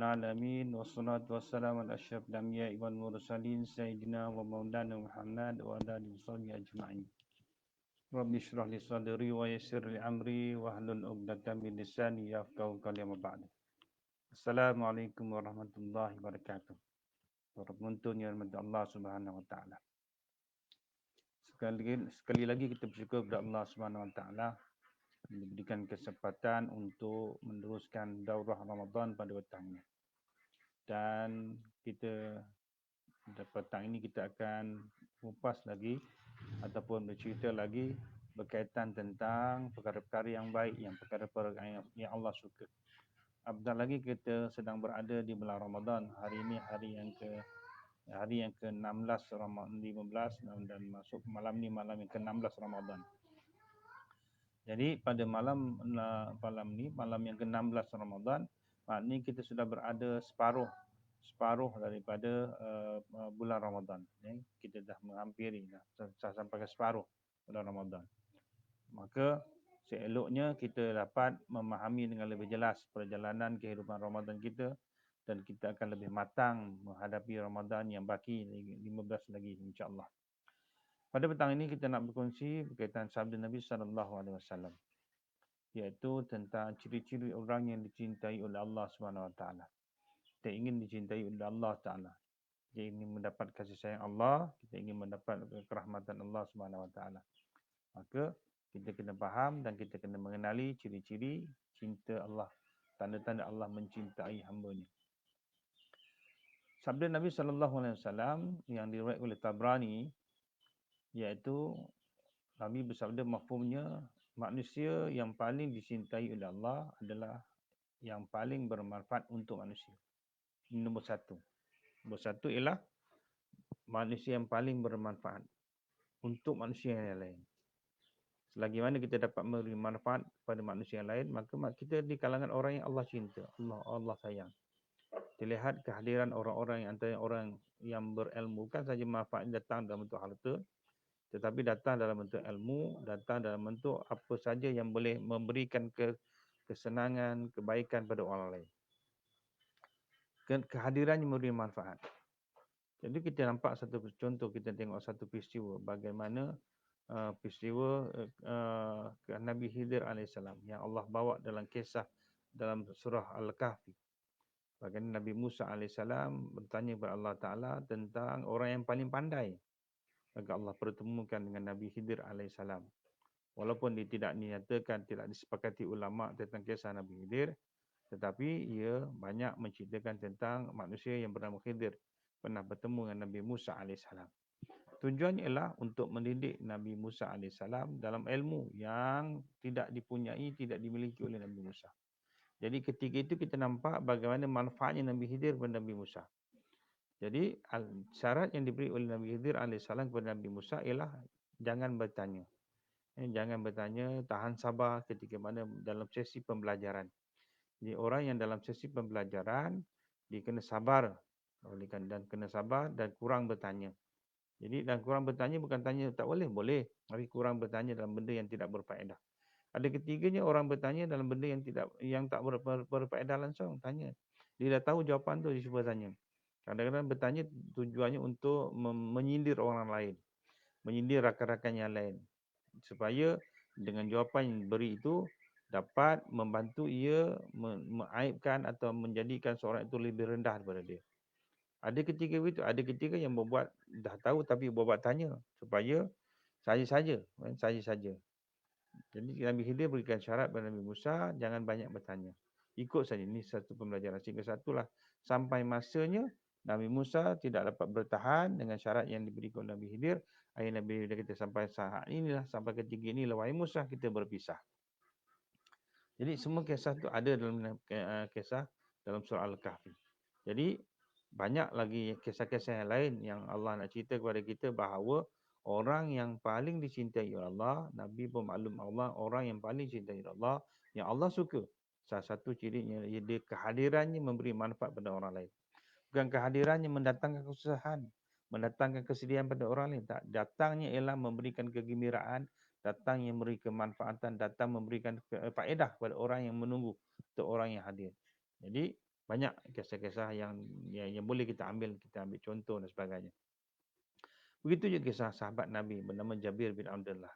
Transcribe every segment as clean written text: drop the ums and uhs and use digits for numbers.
Alamin wassalatu wassalamu ala asyrafil anbiya'i wal mursalin sayyidina wa maulana Muhammad wa ala alihi washabbihi ajma'in. Rabbi shrah li sadri wa yassir li amri wahlul 'uqdatam min lisani yafqahu qawli amma ba'd. Assalamualaikum warahmatullahi wabarakatuh. Para penonton yang dirahmati Allah Subhanahu wa taala. Sekali lagi kita bersyukur kepada Allah Subhanahu wa taala diberikan kesempatan untuk meneruskan daurah Ramadan pada petang ini. Dan kita pada petang ini kita akan kupas lagi ataupun bercerita lagi berkaitan tentang perkara-perkara yang baik, yang perkara-perkara yang Allah suka. Apatah lagi kita sedang berada di bulan Ramadan. Hari ini hari yang ke-16 Ramadan 15 dan masuk malam ni malam yang ke-16 Ramadan. Jadi pada malam yang ke-16 Ramadan, maknanya kita sudah berada separuh daripada bulan Ramadan. Kita dah menghampiri sampai ke separuh bulan Ramadan. Maka seeloknya kita dapat memahami dengan lebih jelas perjalanan kehidupan Ramadan kita dan kita akan lebih matang menghadapi Ramadan yang baki 15 lagi insya-Allah. Pada petang ini kita nak berkongsi berkaitan sabda Nabi SAW, iaitu tentang ciri-ciri orang yang dicintai oleh Allah SWT. Kita ingin dicintai oleh Allah Taala. Kita ingin mendapat kasih sayang Allah, kita ingin mendapat kerahmatan Allah SWT. Maka kita kena faham dan kita kena mengenali ciri-ciri cinta Allah, tanda-tanda Allah mencintai hamba-Nya. Sabda Nabi SAW yang diriwayatkan oleh Tabrani, iaitu Nabi bersabda mafhumnya, manusia yang paling dicintai oleh Allah adalah yang paling bermanfaat untuk manusia. Ini nombor satu. Nombor satu ialah manusia yang paling bermanfaat untuk manusia yang lain. Selagi mana kita dapat memberi manfaat kepada manusia yang lain, maka kita di kalangan orang yang Allah cinta, Allah sayang. Dilihat kehadiran orang-orang yang antara orang yang berilmu, bukan saja manfaat datang dalam bentuk harta, tetapi datang dalam bentuk ilmu, datang dalam bentuk apa saja yang boleh memberikan kesenangan, kebaikan pada orang lain. Kehadirannya memberi manfaat. Jadi kita nampak satu contoh, kita tengok satu peristiwa bagaimana peristiwa Nabi Khidir AS yang Allah bawa dalam kisah dalam surah Al-Kahfi. Bagaimana Nabi Musa AS bertanya kepada Allah Ta'ala tentang orang yang paling pandai. Maka Allah pertemukan dengan Nabi Khidir AS. Walaupun dia tidak dinyatakan, tidak disepakati ulama tentang kisah Nabi Khidir, tetapi ia banyak menceritakan tentang manusia yang bernama Khidir pernah bertemu dengan Nabi Musa AS. Tujuannya ialah untuk mendidik Nabi Musa AS dalam ilmu yang tidak dipunyai, tidak dimiliki oleh Nabi Musa. Jadi ketika itu kita nampak bagaimana manfaatnya Nabi Khidir kepada Nabi Musa. Jadi syarat yang diberi oleh Nabi Khidir AS kepada Nabi Musa ialah jangan bertanya. Jangan bertanya, tahan sabar ketika mana dalam sesi pembelajaran. Jadi orang yang dalam sesi pembelajaran, dia kena sabar. Dan kena sabar dan kurang bertanya. Jadi dan kurang bertanya bukan tanya tak boleh, boleh. Tapi kurang bertanya dalam benda yang tidak berfaedah. Ada ketiganya orang bertanya dalam benda yang tak berfaedah langsung, tanya. Dia dah tahu jawapan tu, dia cuba tanya. Kadang-kadang bertanya tujuannya untuk menyindir orang lain. Menyindir rakan-rakan yang lain. Supaya dengan jawapan yang diberi itu dapat membantu ia mengaibkan atau menjadikan seorang itu lebih rendah daripada dia. Ada ketika itu, ada ketika yang membuat dah tahu tapi buat tanya supaya saja-saja. Jadi Nabi Khidir berikan syarat kepada Nabi Musa, jangan banyak bertanya. Ikut saja, ini satu pembelajaran. Sehingga satulah sampai masanya Nabi Musa tidak dapat bertahan dengan syarat yang diberikan oleh Nabi Khidir. Akhirnya Nabi Khidir kita sampai saat inilah, sampai ketiga inilah, wahai Musa, kita berpisah. Jadi semua kisah itu ada dalam kisah dalam surah Al-Kahfi. Jadi banyak lagi kisah-kisah yang lain yang Allah nak cerita kepada kita bahawa orang yang paling dicintai oleh Allah, Nabi pun maklum Allah, orang yang paling dicintai oleh Allah, yang Allah suka. Salah satu cirinya dia kehadirannya memberi manfaat pada orang lain. Bukan kehadirannya mendatangkan kesusahan, mendatangkan kesedihan pada orang lain. Tak, datangnya ialah memberikan kegembiraan, datang yang memberi kemanfaatan, datang memberikan faedah kepada orang yang menunggu, untuk orang yang hadir. Jadi Banyak kisah-kisah yang boleh kita ambil contoh dan sebagainya. Begitu juga kisah sahabat Nabi bernama Jabir bin Abdullah.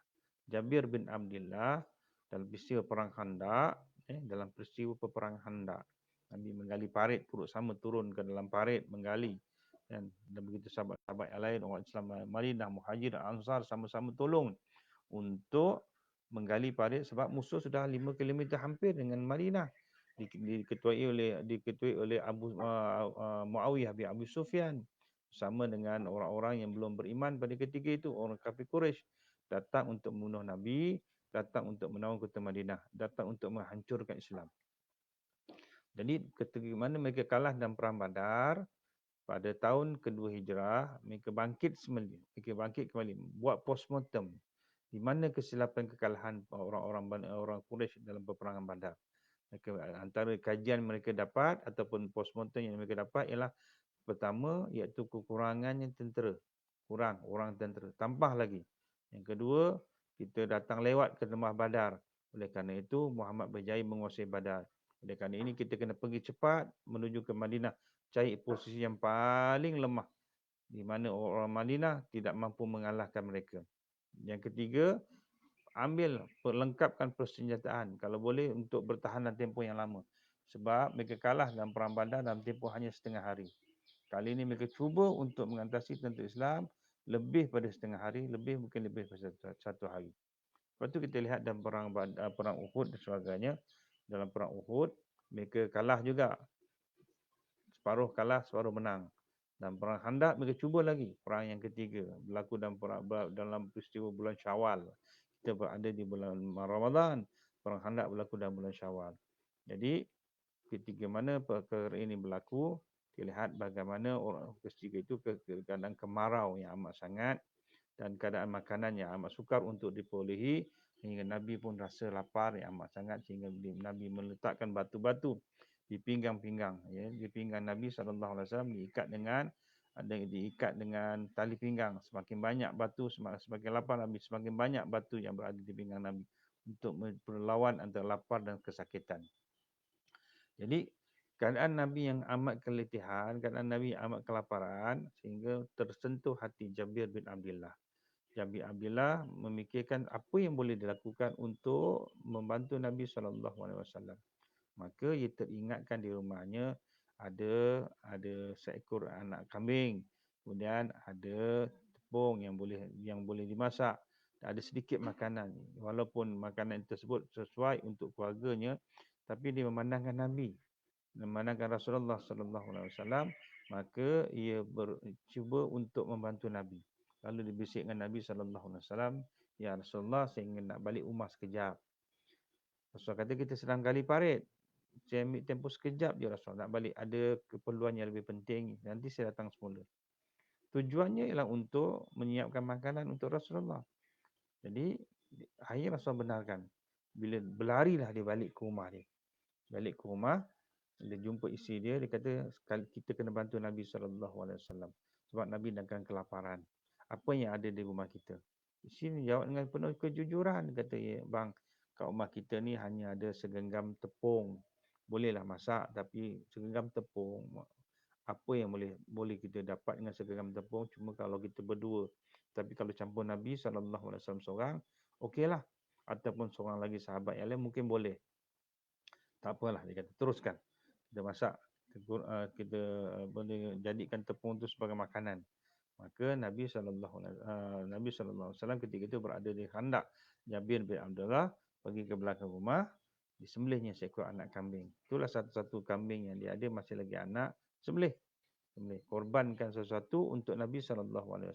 Jabir bin Abdullah dalam peristiwa perang Khandaq, dalam peristiwa peperangan Khandaq, Nabi menggali parit, turut sama turun ke dalam parit menggali, dan begitu sahabat-sahabat yang lain, orang Islam Madinah, Muhajir, Ansar sama-sama tolong untuk menggali parit sebab musuh sudah 5 km hampir dengan Madinah, diketuai oleh Muawiyah bin Abi Sufyan sama dengan orang-orang yang belum beriman pada ketika itu, orang kafir Quraisy datang untuk membunuh Nabi, datang untuk menawan kota Madinah, datang untuk menghancurkan Islam. Jadi ketika mana mereka kalah dalam perang Badar pada tahun kedua Hijrah, mereka bangkit kembali, buat postmortem di mana kesilapan kekalahan orang Quraisy dalam peperangan Badar. Antara kajian mereka dapat ataupun postmortem yang mereka dapat ialah pertama, iaitu kekurangannya tentera. Kurang orang tentera. Tambah lagi. Yang kedua, kita datang lewat ke Lembah Badar. Oleh kerana itu, Muhammad berjaya menguasai Badar. Oleh kerana ini, kita kena pergi cepat menuju ke Madinah. Cari posisi yang paling lemah. Di mana orang Madinah tidak mampu mengalahkan mereka. Yang ketiga, perlengkapkan persenjataan. Kalau boleh, untuk bertahan dalam tempoh yang lama. Sebab mereka kalah dalam perang Badar dalam tempoh hanya setengah hari. Kali ini mereka cuba untuk mengatasi tentera Islam lebih pada setengah hari, mungkin lebih pada satu hari. Lepas tu kita lihat dalam perang Uhud dan sebagainya. Dalam perang Uhud, mereka kalah juga. Separuh kalah, separuh menang. Dalam perang Khandaq, mereka cuba lagi. Perang yang ketiga, berlaku dalam peristiwa bulan Syawal. Kita berada di bulan Ramadan. Perang Khandaq berlaku dalam bulan Syawal. Jadi, ketika mana perkara ini berlaku, kita lihat bagaimana orang ketika itu keadaan kemarau yang amat sangat dan keadaan makanan yang amat sukar untuk diperolehi, sehingga Nabi pun rasa lapar yang amat sangat sehingga Nabi meletakkan batu-batu di pinggang-pinggang, di pinggang Nabi SAW diikat dengan tali pinggang. Semakin banyak batu, semakin lapar Nabi, semakin banyak batu yang berada di pinggang Nabi untuk berlawan antara lapar dan kesakitan. Jadi keadaan Nabi yang amat keletihan, keadaan Nabi yang amat kelaparan sehingga tersentuh hati Jabir bin Abdullah. Jabir bin Abdullah memikirkan apa yang boleh dilakukan untuk membantu Nabi SAW. Maka ia teringatkan di rumahnya ada seekor anak kambing, kemudian ada tepung yang boleh dimasak, ada sedikit makanan. Walaupun makanan tersebut sesuai untuk keluarganya, tapi dia memandangkan Nabi, memandangkan Rasulullah SAW, maka ia cuba untuk membantu Nabi. Lalu dibisikkan Nabi SAW, "Ya Rasulullah, saya ingin nak balik rumah sekejap." Rasulullah kata, "Kita sedang gali parit. Saya ambil tempoh sekejap je Rasulullah, nak balik. Ada keperluan yang lebih penting. Nanti saya datang semula." Tujuannya ialah untuk menyiapkan makanan untuk Rasulullah. Jadi, akhirnya Rasulullah benarkan. Bila berlarilah dia balik ke rumah dia. Balik ke rumah, dia jumpa isteri dia, dia kata, "Kita kena bantu Nabi SAW. Sebab Nabi dalam kelaparan. Apa yang ada di rumah kita?" Isteri ni jawab dengan penuh kejujuran. Dia kata, "Ya bang, kat rumah kita ni hanya ada segenggam tepung. Bolehlah masak, tapi segenggam tepung. Apa yang boleh kita dapat dengan segenggam tepung? Cuma kalau kita berdua. Tapi kalau campur Nabi SAW seorang, okeylah. Ataupun seorang lagi sahabat yang lain mungkin boleh." Tak apalah, dia kata, teruskan. Kita masak, kita boleh jadikan tepung itu sebagai makanan. Maka Nabi SAW ketika itu berada di Khandaq. Jabir bin Abdullah pergi ke belakang rumah, disembelihnya seekor anak kambing. Itulah satu-satu kambing yang dia ada, masih lagi anak, sembelih. Korbankan sesuatu untuk Nabi SAW.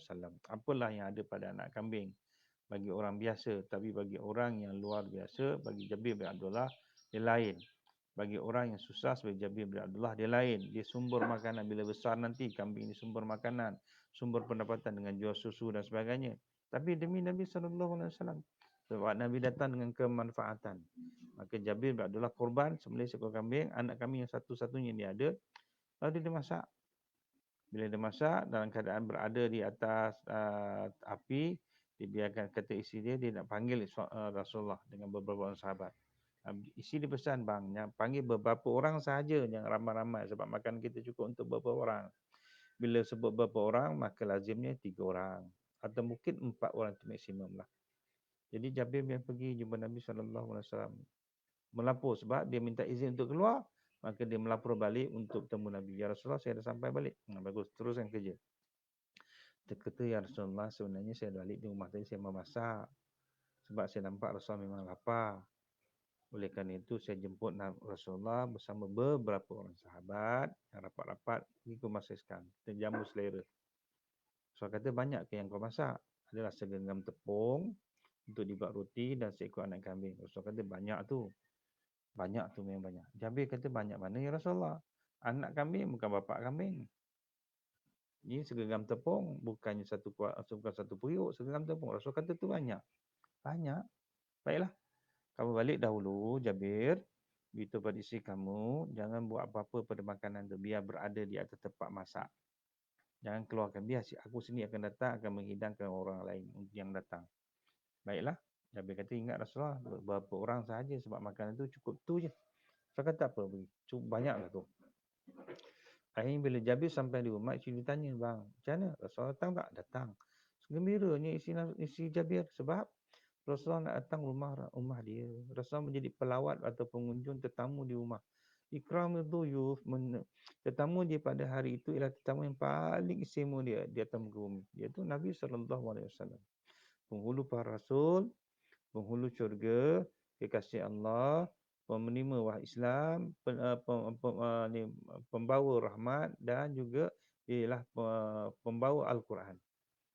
Apalah yang ada pada anak kambing bagi orang biasa, tapi bagi orang yang luar biasa, bagi Jabir bin Abdullah, dia lain. Bagi orang yang susah seperti Jabir bin Abdullah, dia lain. Dia sumber makanan. Bila besar nanti, kambing ini sumber makanan, sumber pendapatan dengan jual susu dan sebagainya. Tapi demi Nabi SAW. Sebab Nabi datang dengan kemanfaatan. Maka Jabir bin Abdullah korban sembelih seekor kambing, anak kambing yang satu-satunya dia ada. Lalu dia masak. Bila dia masak, dalam keadaan berada di atas api, dia biarkan, kata isteri dia nak panggil Rasulullah dengan beberapa orang sahabat. Isi dia pesan, bang, yang panggil beberapa orang sahaja, jangan ramai-ramai sebab makan kita cukup untuk beberapa orang. Bila sebut beberapa orang, maka lazimnya 3 orang. Atau mungkin 4 orang itu maksimum lah. Jadi Jabir yang pergi jumpa Nabi SAW melapor sebab dia minta izin untuk keluar, maka dia melapor balik untuk bertemu Nabi. Ya Rasulullah, saya dah sampai balik. Bagus, teruskan kerja. Dia kata, ya Rasulullah, sebenarnya saya balik di rumah tadi, saya memasak. Sebab saya nampak Rasulullah memang lapar. Oleh kerana itu, saya jemput Rasulullah bersama beberapa orang sahabat yang rapat-rapat pergi ke masjid. Kita jamu selera. Rasulullah kata, banyak ke yang kau masak? Adalah segenggam tepung untuk dibuat roti dan seekor anak kambing. Rasulullah kata, banyak tu. Banyak tu memang banyak. Jabir kata, banyak mana ya Rasulullah? Anak kambing bukan bapak kambing. Ini segenggam tepung, bukan satu periuk, segenggam tepung. Rasul kata tu banyak. Banyak. Baiklah. Kamu balik dahulu, Jabir. Beritahu pada isteri kamu, jangan buat apa-apa pada makanan tu. Biar berada di atas tempat masak. Jangan keluarkan. Biar aku sendiri akan datang, akan menghidangkan orang lain yang datang. Baiklah. Jabir kata, ingat Rasulullah, beberapa orang sahaja sebab makanan tu cukup tu je. Saya kata apa? Banyaklah tu. Akhirnya bila Jabir sampai di rumah, isteri ditanya, bang, macam mana? Rasulullah datang tak? Datang. Gembiranya isteri Jabir sebab Rasulullah nak datang rumah dia. Rasulullah menjadi pelawat atau pengunjung tetamu di rumah. Ikramul dhuyuf, tetamu dia pada hari itu ialah tetamu yang paling istimewa dia di atas muka bumi. Iaitu Nabi SAW. Penghulu para rasul, penghulu syurga, kekasih Allah, penerima wahai Islam, pembawa rahmat dan juga ialah pembawa Al-Quran.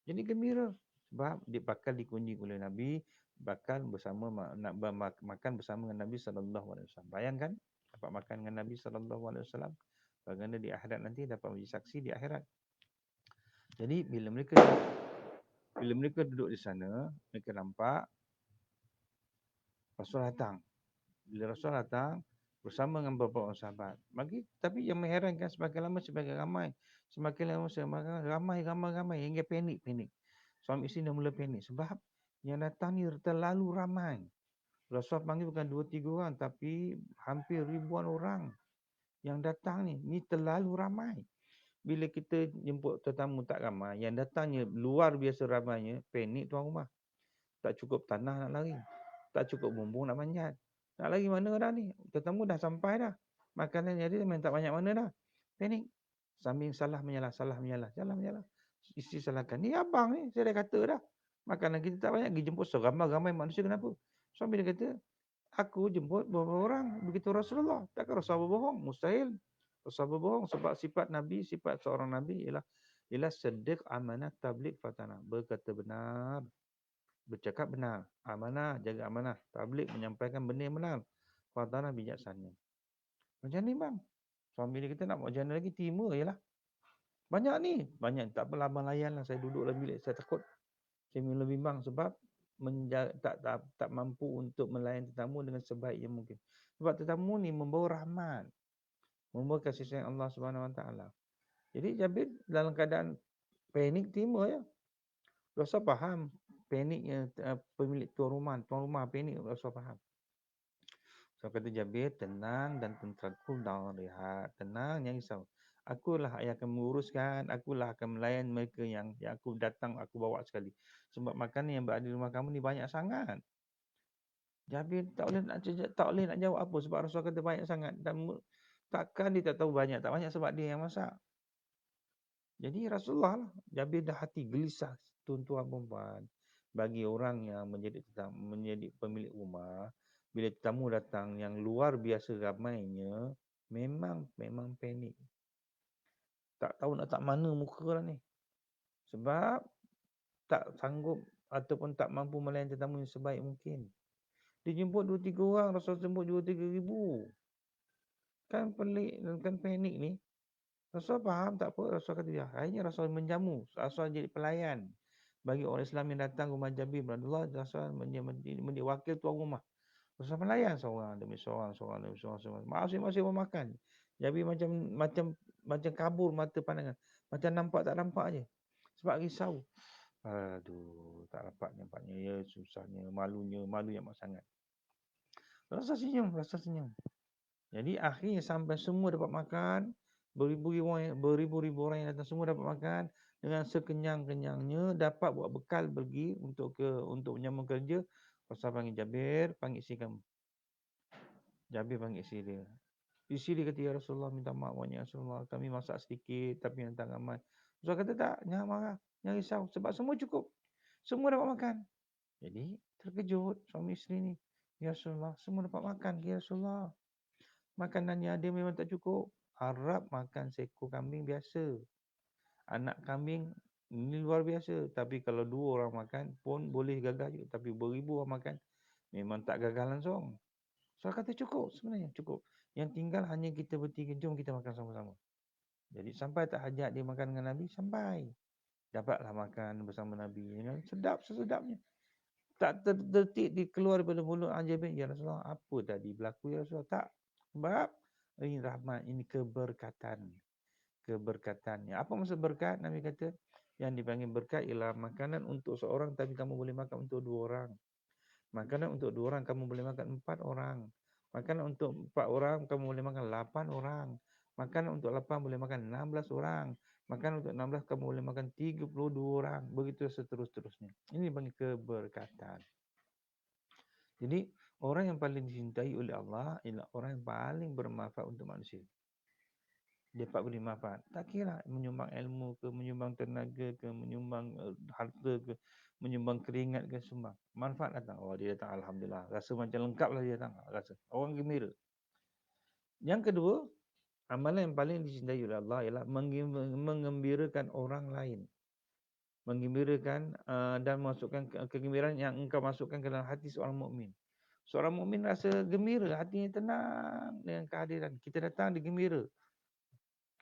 Jadi gembira sebab dia bakal dikunjungi oleh Nabi, bakal bersama nak makan bersama dengan Nabi SAW. Bayangkan dapat makan dengan Nabi SAW. Bagaimana di akhirat nanti dapat menjadi saksi di akhirat. Jadi bila mereka duduk di sana, mereka nampak Rasul datang. Bila Rasul datang bersama dengan beberapa orang sahabat. Tapi yang mengherankan semakin lama semakin ramai. Semakin lama semakin ramai hingga panik. Suami isteri dah mula panik sebab yang datang ni terlalu ramai. Rasul panggil bukan 2-3 orang tapi hampir ribuan orang yang datang ni. Ni terlalu ramai. Bila kita jemput tetamu tak ramai, yang datangnya luar biasa ramainya, panik tuan rumah. Tak cukup tanah nak lari. Tak cukup bumbung nak manjat. Nak lari mana dah ni? Tetamu dah sampai dah. Makanan jadi memang tak banyak mana dah. Panik. Sambil salah menyalah. Isteri salahkan. Ni abang ni, saya dah kata dah. Makanan kita tak banyak, pergi jemput seramai-ramai manusia, kenapa? Suami dia kata, aku jemput beberapa orang, begitu Rasulullah. Takkan Rasulullah berbohong? Mustahil. Rasulullah berbohong sebab sifat Nabi, sifat seorang Nabi ialah sedek, amanah, tabligh, fatanah. Berkata benar, bercakap benar, amanah, jaga amanah, tabligh, menyampaikan benda yang benar, fatanah, bijaksana. Macam ni bang. Suami dia kata nak buat macam mana lagi, terima je lah. Banyak ni. Banyak. Tak apalah abang layan lah. Saya duduk dalam bilik. Saya takut. Saya mula bimbang sebab tak mampu untuk melayan tetamu dengan sebaik yang mungkin. Sebab tetamu ni membawa rahmat. Membawa kasih sayang Allah SWT. Jadi Jabir dalam keadaan panik, terima je. Rasul faham paniknya pemilik tuan rumah panik. Rasul faham. So kata Jabir, tenang dan tentera, cool down, rehat. Tenang, jangan risau. Akulah yang akan menguruskan, akulah akan melayan mereka yang aku datang, aku bawa sekali. Sebab makanan yang berada di rumah kamu ni banyak sangat. Jabir tak boleh nak jawab apa sebab Rasul kata banyak sangat. Dan takkan dia tak tahu banyak, tak banyak sebab dia yang masak. Jadi Rasulullah lah. Jabir dah hati gelisah, tuan-tuan perempuan. Bagi orang yang menjadi pemilik rumah, bila tetamu datang yang luar biasa ramainya, memang panik. Tak tahu nak tak mana muka lah ni. Sebab tak sanggup ataupun tak mampu melayan tetamu yang sebaik mungkin. Dia jemput 2-3 orang, Rasul jemput 2-3 ribu. Kan pelik, kan panik ni. Rasul faham, tak apa. Rasul kata dia. Akhirnya Rasul menjamu. Rasul jadi pelayan. Bagi orang Islam yang datang rumah Jabir bin Abdullah, Rasul menjadi wakil tuan rumah. Rasul melayan seorang demi seorang. Masing-masing makan. Jabir macam kabur mata pandangan. Macam nampak tak nampak je. Sebab risau. Aduh, tak dapat nampaknya. Ya, susahnya, malu yang amat sangat. Rasa senyum, rasa senyum. Jadi akhirnya sampai semua dapat makan, beribu-ribu orang yang datang semua dapat makan dengan sekenyang-kenyangnya, dapat buat bekal pergi untuk menyambung kerja. Rasul panggil Jabir, panggil isteri kamu. Jabir panggil isteri dia. Isteri dia kata, ya Rasulullah, minta maaf banyak Rasulullah, kami masak sedikit tapi yang tak ramai. Rasul kata, tak, jangan marah, jangan risau, sebab semua cukup. Semua dapat makan. Jadi terkejut suami isteri ni. Ya Rasulullah, semua dapat makan. Ya Rasulullah, makanannya ada memang tak cukup. Harap makan seekor kambing biasa. Anak kambing ni luar biasa. Tapi kalau 2 orang makan pun boleh gagal juga. Tapi beribu orang makan memang tak gagal langsung. So kata cukup sebenarnya, cukup. Yang tinggal hanya kita bertiga, jom kita makan sama-sama. Jadi sampai tak hajat dia makan dengan Nabi, sampai. Dapatlah makan bersama Nabi dengan sedap sesedapnya. Tak terdetik dikeluar daripada mulut Jabir, ya Rasulullah, apa tadi berlaku ya Rasulullah? Tak. Sebab ini rahmat, ini keberkatan. Keberkatannya. Apa maksud berkat? Nabi kata, yang dipanggil berkat ialah makanan untuk seorang tapi kamu boleh makan untuk 2 orang. Makanan untuk 2 orang kamu boleh makan 4 orang. Makanan untuk 4 orang kamu boleh makan 8 orang. Makanan untuk 8 boleh makan 16 orang. Makanan untuk 16 kamu boleh makan 32 orang. Begitu seterus-terusnya. Ini dipanggil keberkatan. Jadi orang yang paling dicintai oleh Allah ialah orang yang paling bermanfaat untuk manusia. Dia dapat beri manfaat. Tak kira menyumbang ilmu ke, menyumbang tenaga ke, menyumbang harta ke, menyumbang keringat ke, sumbang. Manfaat datang. Oh, dia datang, alhamdulillah. Rasa macam lengkaplah dia datang. Rasa orang gembira. Yang kedua, amalan yang paling dicintai oleh Allah ialah mengembirakan orang lain. Menggembirakan dan masukkan kegembiraan yang engkau masukkan ke dalam hati seorang mukmin. Seorang mukmin rasa gembira, hatinya tenang dengan kehadiran. Kita datang digembira.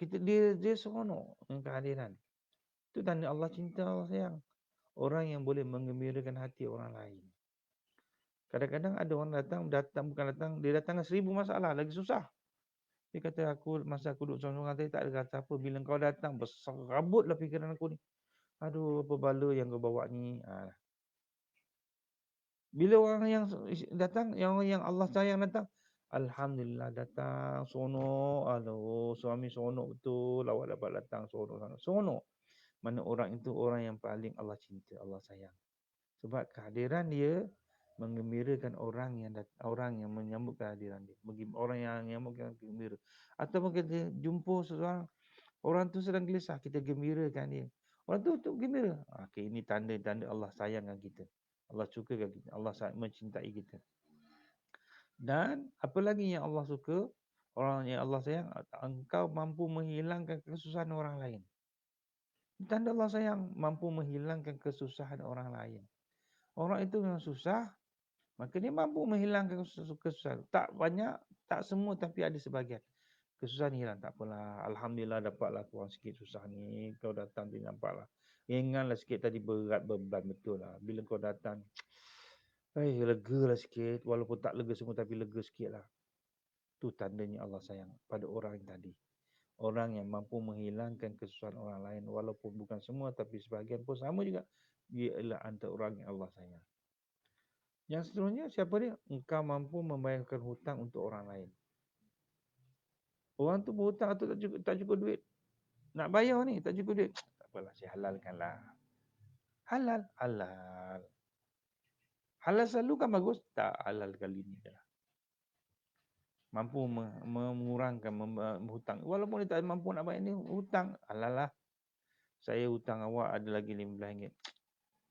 Dia seronok dengan kehadiran. Itu tanda Allah cinta, Allah sayang. Orang yang boleh menggembirakan hati orang lain. Kadang-kadang ada orang bukan datang, dia datang dengan 1000 masalah, lagi susah. Dia kata, masa aku duduk seorang-seorang tadi, tak ada kata apa. Bila kau datang, berserabutlah fikiran aku ni. Aduh, apa bala yang kau bawa ni. Bila orang yang datang, yang Allah sayang datang, alhamdulillah datang, seronok. Aduh, suami seronok betul, awak dapat datang, seronok. Seronok. Mana orang itu orang yang paling Allah cinta, Allah sayang. Sebab kehadiran dia menggembirakan orang yang menyambut kehadiran dia. Orang yang menyambut gembira. Ataupun kita jumpa seseorang, orang tu sedang gelisah, kita gembirakan dia. Orang tu gembira. Okay, ini tanda-tanda Allah sayangkan kita. Allah sukakan kita. Allah mencintai kita. Dan apa lagi yang Allah suka? Orang yang Allah sayang, engkau mampu menghilangkan kesusahan orang lain. Tanda Allah sayang, mampu menghilangkan kesusahan orang lain. Orang itu memang susah, maka dia mampu menghilangkan kesusahan. Tak banyak, tak semua, tapi ada sebahagian. Kesusahan hilang, tak apalah. Alhamdulillah dapatlah kurang sikit susah ni. Kau datang dia nampaklah. Ringanlah sikit tadi, berat beban betul lah. Bila kau datang, lega lah sikit. Walaupun tak lega semua, tapi lega sikit lah. Itu tandanya Allah sayang pada orang yang tadi. Orang yang mampu menghilangkan kesusahan orang lain. Walaupun bukan semua, tapi sebahagian pun sama juga. Dia ialah antara orang yang Allah sayang. Yang seterusnya, siapa dia? Engkau mampu membayarkan hutang untuk orang lain. Orang tu berhutang atau tak cukup duit. Nak bayar ni, tak cukup duit. Tak apalah, saya halalkanlah. Halal. Halal selalu kan bagus? Tak, halal kali ni je lah. Mampu mengurangkan hutang. Walaupun dia tak mampu nak bayar ni, hutang. Halal lah. Saya hutang awak ada lagi RM15.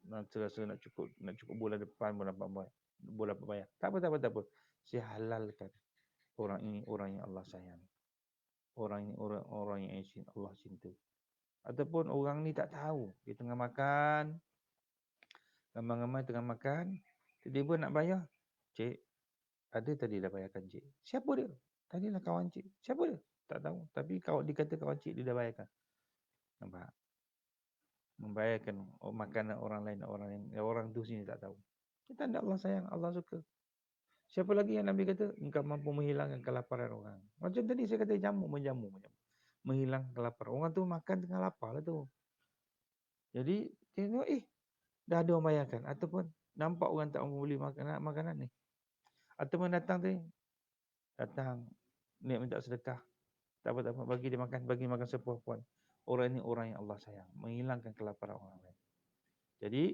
Nanti rasa nak cukup bulan depan pun dapat bayar. Tak apa. Saya halalkan. Orang ini orang yang Allah sayang. Orang ini orang yang Allah cinta. Ataupun orang ni tak tahu. Dia tengah makan. Ramai-ramai tengah makan. Tiba-tiba nak bayar. Cik, ada tadi dah bayarkan cik. Siapa dia? Tadilah kawan cik. Siapa dia? Tak tahu. Tapi dikata kawan cik, dia dah bayarkan. Nampak? Membayarkan makanan orang lain, orang tu sini tak tahu. Kita tanda Allah sayang, Allah suka. Siapa lagi yang Nabi kata? Engkau mampu menghilangkan kelaparan orang. Macam tadi saya kata menjamu. Menghilangkan kelaparan. Orang tu makan tengah lapar lah tu. Jadi, tengok dah ada orang bayarkan. Ataupun nampak orang tak mampu beli makanan ni. Ataupun datang niat minta sedekah. Tak apa, bagi dia makan, bagi makan sepuas-puas. Orang ini orang yang Allah sayang, menghilangkan kelaparan orang lain. Jadi,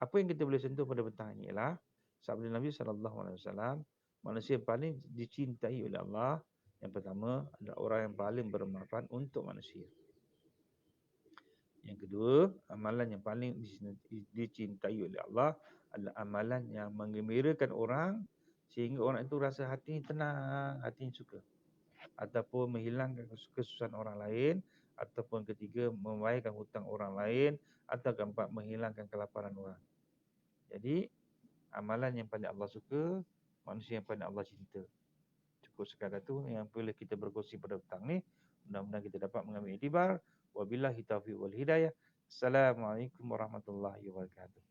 apa yang kita boleh sentuh pada petang ini ialah sabda Nabi SAW, manusia yang paling dicintai oleh Allah, yang pertama adalah orang yang paling bermanfaat untuk manusia. Yang kedua, amalan yang paling dicintai oleh Allah adalah amalan yang menggembirakan orang sehingga orang itu rasa hati tenang, hati suka. Ataupun menghilangkan kesusahan orang lain, ataupun ketiga membayarkan hutang orang lain, atau keempat menghilangkan kelaparan orang. Jadi amalan yang paling Allah suka, manusia yang paling Allah cinta. Cukup sekadar tu yang boleh kita berkongsi pada petang ni. Mudah-mudahan kita dapat mengambil iktibar. Wabillahi taufiq wal hidayah. Assalamualaikum warahmatullahi wabarakatuh.